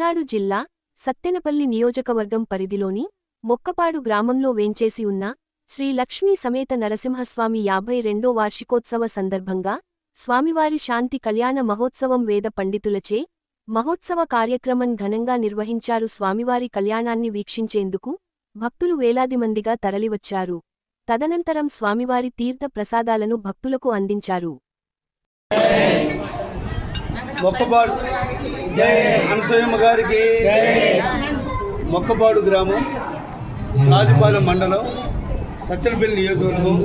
పల్నాడు జిల్లా సత్తెనపల్లి నియోజకవర్గం పరిధిలోని మొక్కపాడు గ్రామంలో వేంచేసి ఉన్న శ్రీ లక్ష్మీ సమేత నరసింహస్వామి 52వ వార్షికోత్సవ సందర్భంగా స్వామివారి శాంతి కళ్యాణ మహోత్సవం వేద పండితులచే మహోత్సవ కార్యక్రమం ఘనంగా నిర్వహించారు. స్వామివారి కళ్యాణాన్ని వీక్షించేందుకు భక్తులు వేలాది మందిగా తరలివచ్చారు. తదనంతరం స్వామివారి తీర్థ ప్రసాదాలను భక్తులకు అందించారు. మొక్కపాడు జై అనసూయమ్మ గారికి. మొక్కపాడు గ్రామం, రాజుపాలెం మండలం, సత్తెనపల్లి నియోజకవర్గం.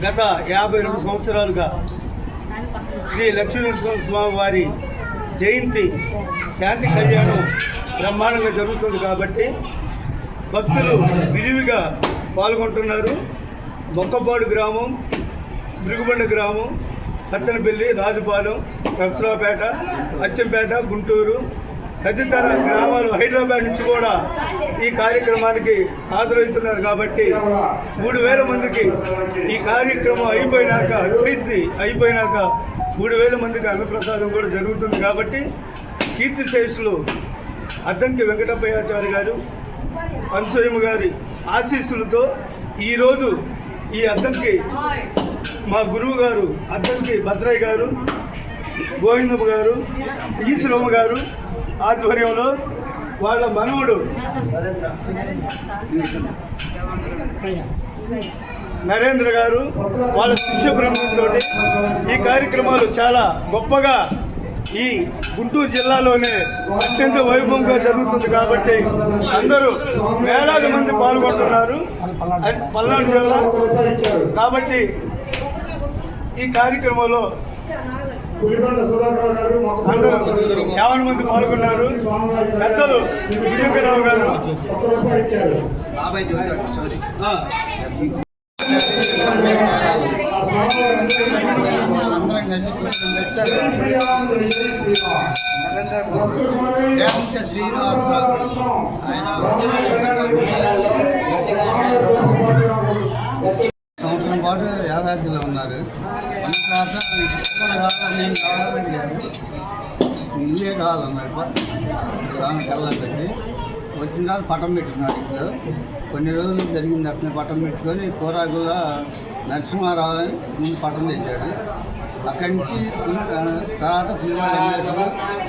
గత 52 సంవత్సరాలుగా శ్రీ లక్ష్మీనరసింహస్వామి వారి జయంతి శాంతి కళ్యాణం బ్రహ్మాండంగా జరుగుతుంది కాబట్టి భక్తులు విరివిగా పాల్గొంటున్నారు. మొక్కపాడు గ్రామం, మృగుబండ గ్రామం, సత్తెనపల్లి, రాజుపాలెం, నర్సరావుపేట, అచ్చంపేట, గుంటూరు తదితర గ్రామాలు, హైదరాబాద్ నుంచి కూడా ఈ కార్యక్రమానికి హాజరవుతున్నారు. కాబట్టి 3000 మందికి ఈ కార్యక్రమం అయిపోయినాక 3000 మందికి అన్నప్రసాదం కూడా జరుగుతుంది. కాబట్టి కీర్తిశేషులు అద్దంకి వెంకటప్పయాచారి గారు, అనసూయమ్మ గారి ఆశీస్సులతో ఈరోజు ఈ అద్దంకి మా గురువు గారు అద్దంకి భద్రయ్య గారు, గోవిందమ్మ గారు, ఈశ్వరమ్మ గారు ఆధ్వర్యంలో వాళ్ళ మనవుడు నరేంద్ర గారు వాళ్ళ శిష్య బృందంతో ఈ కార్యక్రమాలు చాలా గొప్పగా ఈ గుంటూరు జిల్లాలోనే అత్యంత వైభవంగా జరుగుతుంది. కాబట్టి అందరూ వేలాది మంది పాల్గొంటున్నారు. పల్నాడు జిల్లా కాబట్టి ఈ కార్యక్రమంలో అందరూ 50 మంది పాల్గొన్నారు. పెద్దలు విజయరావు గారు సంవత్సరం పాటు యాదాద్రిలో ఉన్నారు. తర్వాత నేను కావాలని ఇవే కావాలన్నాడు. స్వామి కళ్ళ పెట్టి వచ్చిన తర్వాత పటం పెట్టుకున్నాడు. ఇంట్లో కొన్ని రోజులు జరిగింది. అట్నే పటం పెట్టుకొని కూరాగుల నరసింహారావు అని ముందు పటం తెచ్చాడు. అక్కడి నుంచి తర్వాత పులివాడ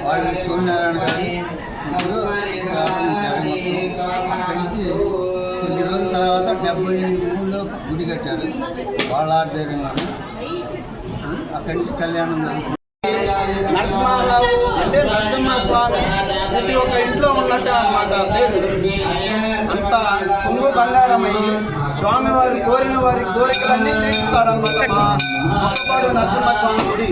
వాళ్ళు సూర్యనారాయణ గారు అక్కడి నుంచి కొన్ని రోజుల తర్వాత 73లో గుడి కట్టారు వాళ్ళ ఆధ్వర్యంలో. అక్కడి నుంచి కళ్యాణం జరుగుతుంది. నరసింహారావు అంటే నరసింహస్వామి ప్రతి ఒక్క ఇంట్లో ఉన్నట్టు అన్నమాట పేరు. అంత కొంగు బంగారమయ్యి స్వామివారు కోరిన వారి కోరికలన్నీ తీర్చుతాడన్నమాట మా మొక్కపాడు నరసింహస్వామి గుడి.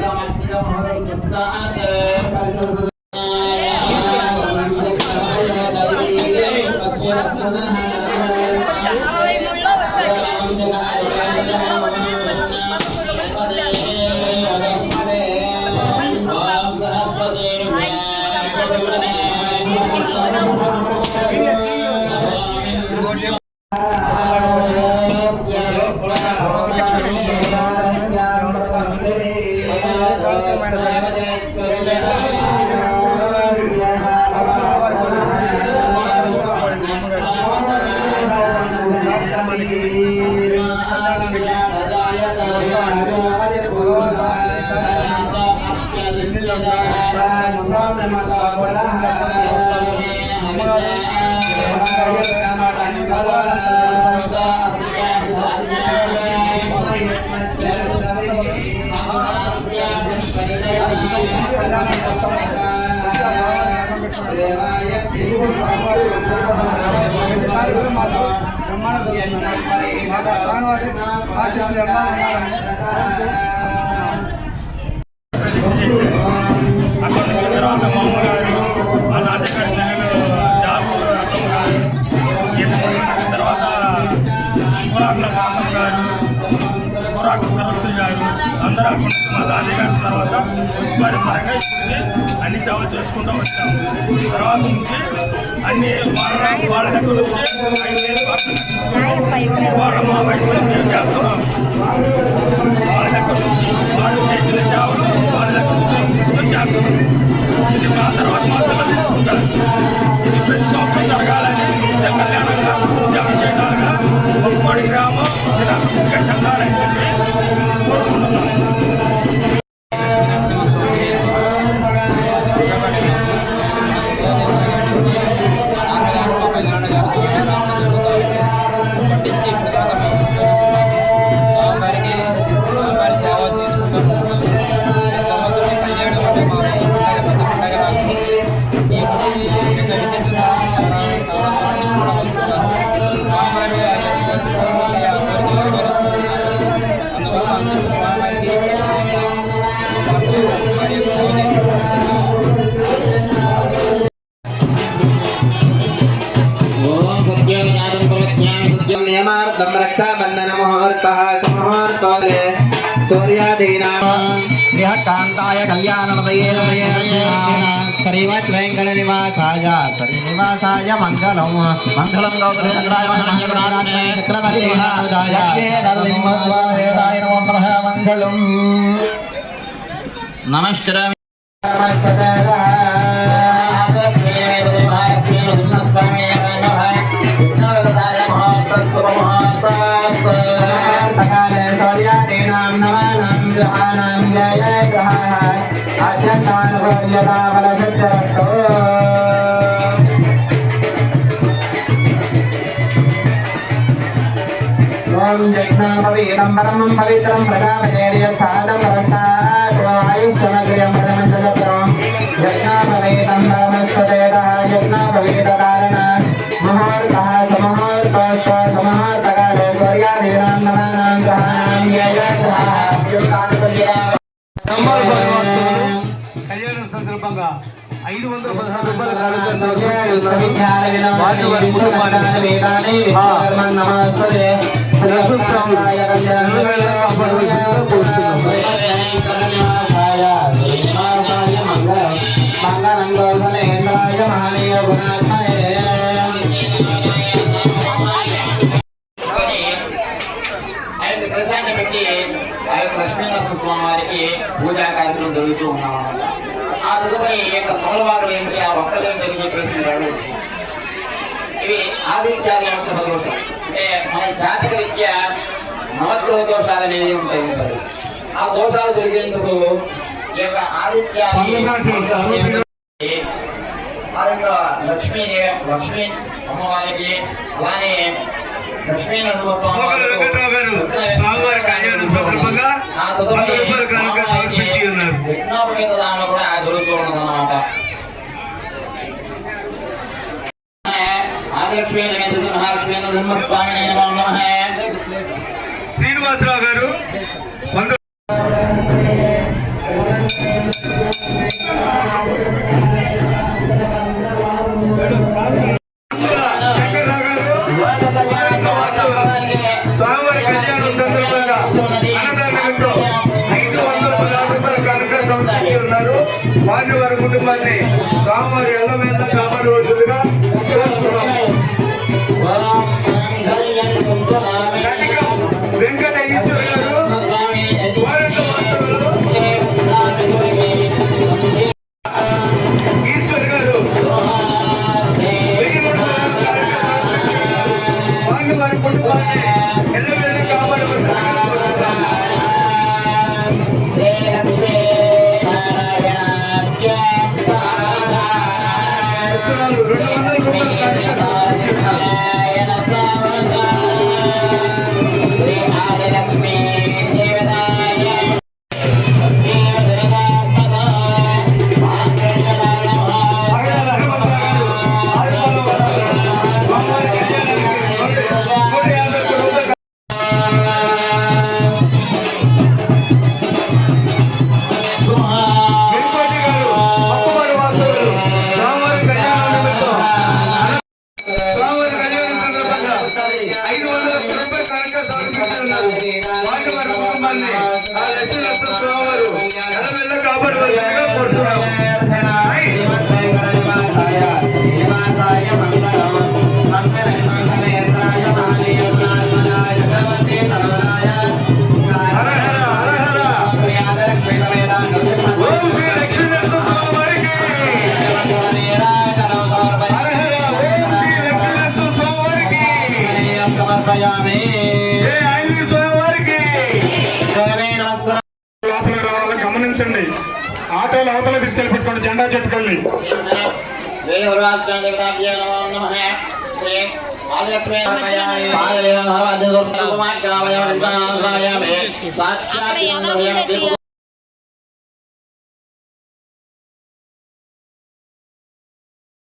అందరూ మా దాని తర్వాత మున్సిపాలిటీ పరంగా అన్ని సేవలు చేసుకుంటూ వచ్చాము. తర్వాత నుంచి అన్ని వాళ్ళ దగ్గర నుంచి వాళ్ళ మా వయసులో మేము చేస్తున్నాము. వాళ్ళ దగ్గర నుంచి వాళ్ళు చేసిన సేవలు వాళ్ళ దగ్గర నుంచి తీసుకొని చేస్తున్నాము. ఆ తర్వాత మాసాల్లో తీసుకుంటారు. ఇది ప్రతి సంవత్సరం జరగాలని నిత్య కళ్యాణంగా జమ చేయడాలుగా మొక్కపాడు గ్రామం ఇలా అభివృద్ధిగా చెందాలని చెప్పి కోరుకుంటున్నాం. नियमार्थं रक्षाबंधन मुहूर्तः सुमुहूर्तोले सूर्यादीनां निहतान्ताय कल्याणमदये श्रीमद्वेङ्कटनिवासाय श्रीनिवासाय मङ्गलं मङ्गलं गौतमेन्द्राय महागणाय चक्रवर्तीनाय नरसिंहदेवाय नमो नमः मङ्गलं नमस्ते पवित्रं परमं पवित्रं प्रजापतेर्य साधं परस्तात् आयुष्यमग्र्यं परमञ्चलप्रं यज्ञापवेदं परमस्पतेतः यज्ञापवेदधारण मुहूर्तः समुहूर्तस्तु समुहूर्तकाले सूर्यादीनां नवानां ग्रहाणां కళ్యాణం సందర్భంగా 516 రూపాయల కలశాన్ని పెట్టి ఆ యొక్క లక్ష్మీనరసింహ స్వామి వారికి పూజా కార్యక్రమం జరుగుతూ ఉన్నాం అన్నమాట. ఆ తదుపరి ఈ యొక్క తొలభాగం ఏమిటి, ఆ భక్తులు ఏమిటి చెప్పేసి మీరు అడగవచ్చు. ఇవి ఆదిత్యాది నవగ్రహ దోషం, అంటే మన జాతక రీత్యా నవగ్రహ దోషాలు అనేవి ఉంటాయి. ఆ దోషాలు జరిగేందుకు ఈ యొక్క ఆదిత్యాది ఆ యొక్క లక్ష్మీ అమ్మవారికి అలానే లక్ష్మీ నరసింహస్వామి యజ్ఞోపేత దానం కూడా జరుగుతూ ఉన్నదన్నమాట. ఆదిలక్ష్మీ మహాలక్ష్మీ నరసింహస్వామి నమః. శ్రీనివాసరావు గారు స్వామివారి కళ్యాణం సందర్భంగా అన్నదానంతో 516 రూపాయల కార్యక్రమం సమర్పించి ఉన్నారు. వారిని వారి కుటుంబాన్ని స్వామివారి ఎల్లవేళ కాపాడవలసిందిగా కోరుతున్నాము. వెంకట ఈశ్వర్ గారు ఈశ్వర్ గారు వారి కుటుంబాన్ని ఎల్లవేళ కాపాడవలసిందిగా స్వామివారి కళ్యాణం నిమిత్తం స్వామివారి కళ్యాణం సందర్భంగా గమనించండి. ఆటోలు అవతల తీసుకెళ్ళి పెట్టుకోండి జెండా చెట్టుకెళ్ళి. శ్రీ